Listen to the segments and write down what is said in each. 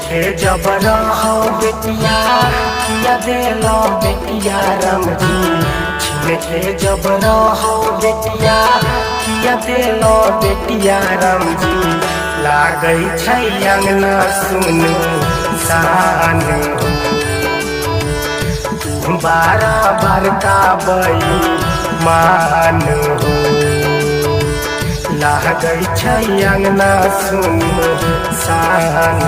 के जबर हो बेटिया किया देलो बेटिया राम जी। छीन के जबर हो बेटिया किया देलो बेटिया राम जी। लागै छै अंगना सुन सान बार का बई मान लागै छै अंगना सुन सान।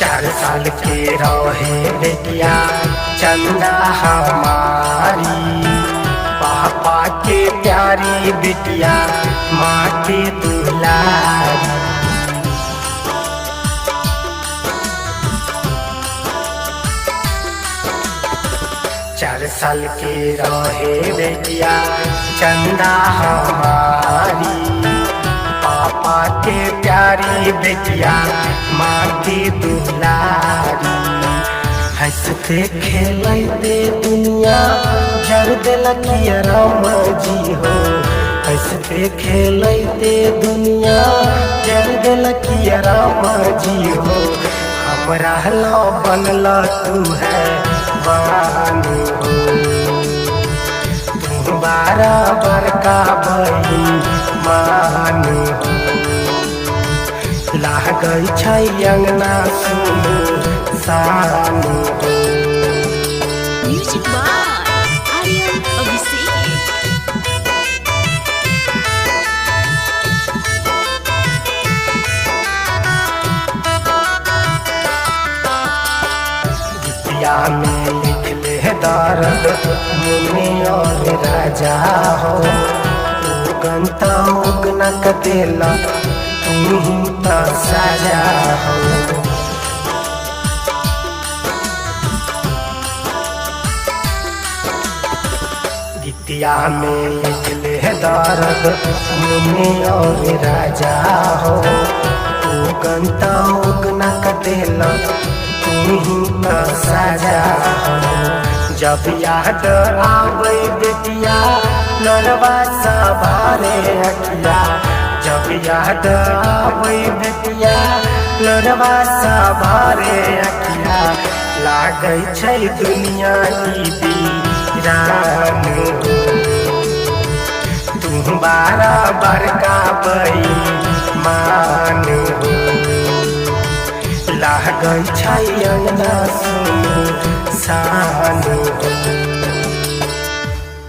चार साल के रहे बेटिया चंदा हमारी। पापा के प्यारी बेटिया माँ के दुलारी। 4 साल के रहे बेटिया चंदा हमारी। पापा के प्यारी बेटिया माँ की दुलारी। हंसते खेलते दुनिया जर दिलकिया राम जी हो। हंसते खेलते दुनिया जर दिलकिया राम जी हो। हमरा लो बनला तू है बानी हो। तू बराबर का बई मान हो। लागै छै अंगना सुन सान हो। Music by Aryan Abhishek. गीतिया में लिख ले दर्द मुनि और राजा हो। तू गंता उगना कतेला तू तो सजा हो। गीतिया में लिख ले दर्द मुनि और राजा हो। तू गंता उगना कतेला तू तो सजा हो। जब याद आवे बेटिया लड़वा सा भारे अखिया। जब याद आवे बेटिया लड़वा सा भारे अखिया। लागै छै दुनिया की वीरान हो। तू बराबर का बई मान हो। लागै छै अंगना सुन सान हो।